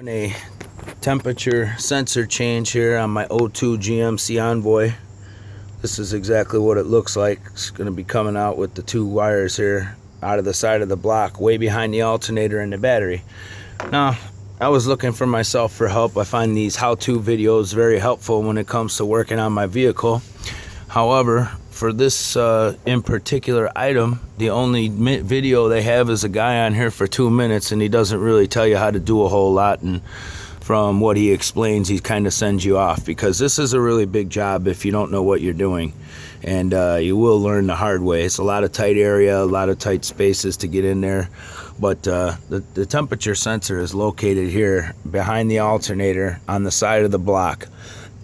A temperature sensor change here on my O2 GMC Envoy. This is exactly what it looks like. It's going to be coming out with the two wires here out of the side of the block, way behind the alternator and the battery. Now, I was looking for myself for help. I find these how-to videos very helpful when it comes to working on my vehicle. However, for this in particular item, the only video they have is a guy on here for 2 minutes, and he doesn't really tell you how to do a whole lot, and from what he explains, he kind of sends you off, because this is a really big job if you don't know what you're doing, and you will learn the hard way. It's a lot of tight area, a lot of tight spaces to get in there, but the temperature sensor is located here behind the alternator on the side of the block,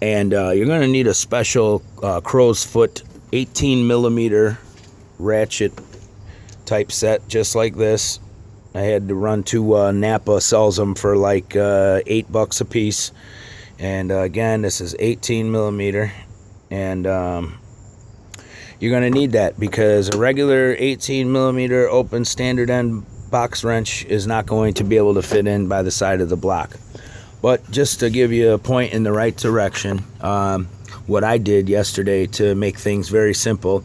and you're going to need a special crow's foot 18 millimeter ratchet type set, just like this. I had to run to Napa, sells them for like $8 a piece, and again, this is 18 millimeter, and you're gonna need that because a regular 18 millimeter open standard end box wrench is not going to be able to fit in by the side of the block. But just to give you a point in the right direction, what I did yesterday to make things very simple,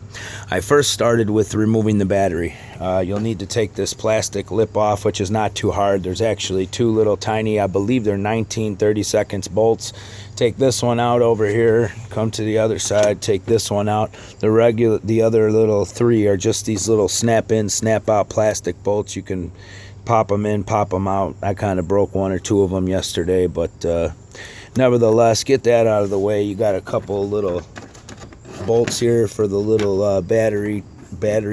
I first started with removing the battery. You'll need to take this plastic lip off, which is not too hard. There's actually two little tiny, I believe they're 19/32 bolts. Take this one out over here, come to the other side, take this one out. The other little three are just these little snap in, snap out plastic bolts. You can pop them in, pop them out. I kind of broke one or two of them yesterday, but nevertheless, get that out of the way. You got a couple little bolts here for the little battery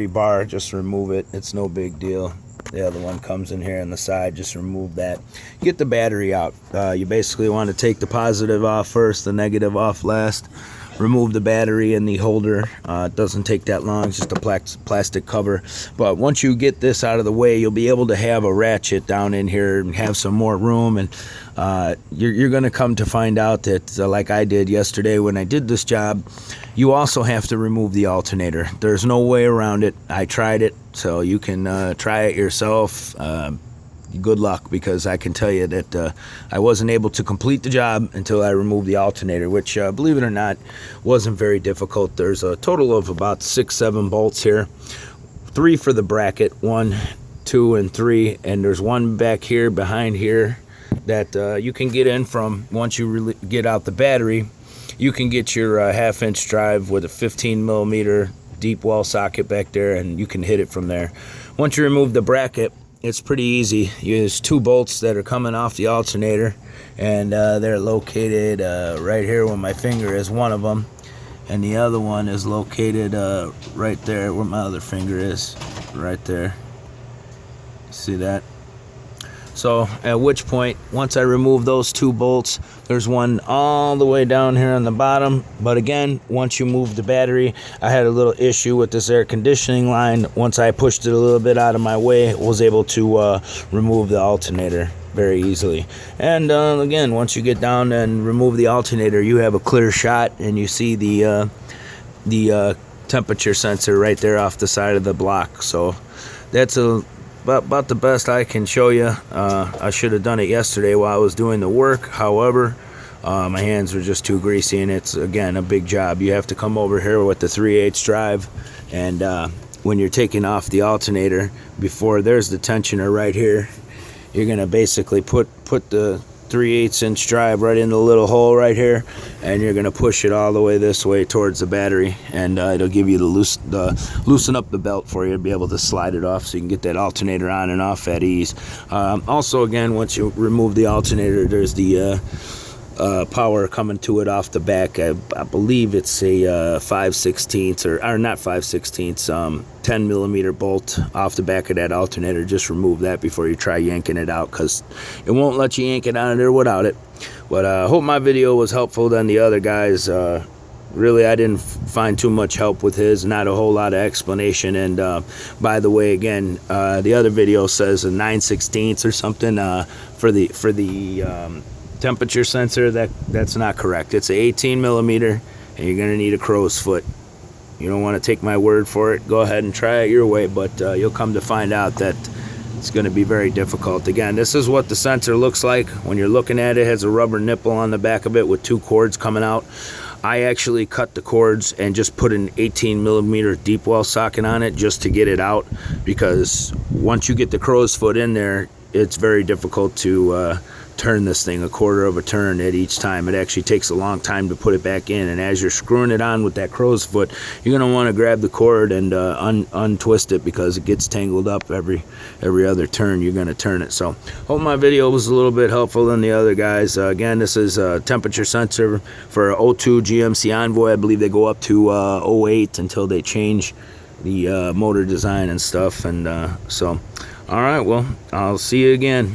bar. Just remove it. It's no big deal. The other one comes in here on the side. Just remove that. Get the battery out. You basically want to take the positive off first, the negative off last. Remove the battery and the holder. It doesn't take that long. It's just a plastic cover. But once you get this out of the way, you'll be able to have a ratchet down in here and have some more room. And you're going to come to find out that, like I did yesterday when I did this job, you also have to remove the alternator. There's no way around it. I tried it, so you can try it yourself. Good luck, because I can tell you that I wasn't able to complete the job until I removed the alternator, which, believe it or not, wasn't very difficult. There's a total of about 6-7 bolts here, 3 for the bracket, 1, 2, and 3, and there's one back here behind here that you can get in from. Once you get out the battery, you can get your 1/2-inch drive with a 15 millimeter deep well socket back there, and you can hit it from there. Once you remove the bracket, it's pretty easy. Use 2 bolts that are coming off the alternator, and they're located right here where my finger is, one of them, and the other one is located right there where my other finger is, right there. See that? So at which point, once I remove those 2 bolts, there's one all the way down here on the bottom. But again, once you move the battery, I had a little issue with this air conditioning line. Once I pushed it a little bit out of my way, was able to remove the alternator very easily. And again, once you get down and remove the alternator, you have a clear shot, and you see the temperature sensor right there off the side of the block. So that's about the best I can show you. I should have done it yesterday while I was doing the work. However, my hands were just too greasy, and it's, again, a big job. You have to come over here with the 3/8 drive, and when you're taking off the alternator, before there's the tensioner right here, you're going to basically put the 3/8 drive right in the little hole right here, and you're going to push it all the way this way towards the battery, and it'll give you loosen up the belt for you to be able to slide it off, so you can get that alternator on and off at ease. Also, again, once you remove the alternator, there's the power coming to it off the back. I believe it's a 5/16 or not 5/16, 10 millimeter bolt off the back of that alternator. Just remove that before you try yanking it out, because it won't let you yank it out of there without it. But I hope my video was helpful than the other guys. Really, I didn't find too much help with his, not a whole lot of explanation. And by the way, again, the other video says a 9/16 or something for the temperature sensor. That's not correct. It's a 18 millimeter, and you're gonna need a crow's foot. You don't want to take my word for it. Go ahead and try it your way, but you'll come to find out that it's going to be very difficult. Again, this is what the sensor looks like when you're looking at it. It has a rubber nipple on the back of it with 2 cords coming out. I actually cut the cords and just put an 18mm deep well socket on it just to get it out, because once you get the crow's foot in there, it's very difficult to turn this thing a quarter of a turn at each time. It actually takes a long time to put it back in, and as you're screwing it on with that crow's foot, you're going to want to grab the cord and untwist it, because it gets tangled up every other turn you're going to turn it. So hope my video was a little bit helpful than the other guys. Again, this is a temperature sensor for 02 GMC Envoy. I believe they go up to 08 until they change the motor design and stuff. And so all right, well, I'll see you again.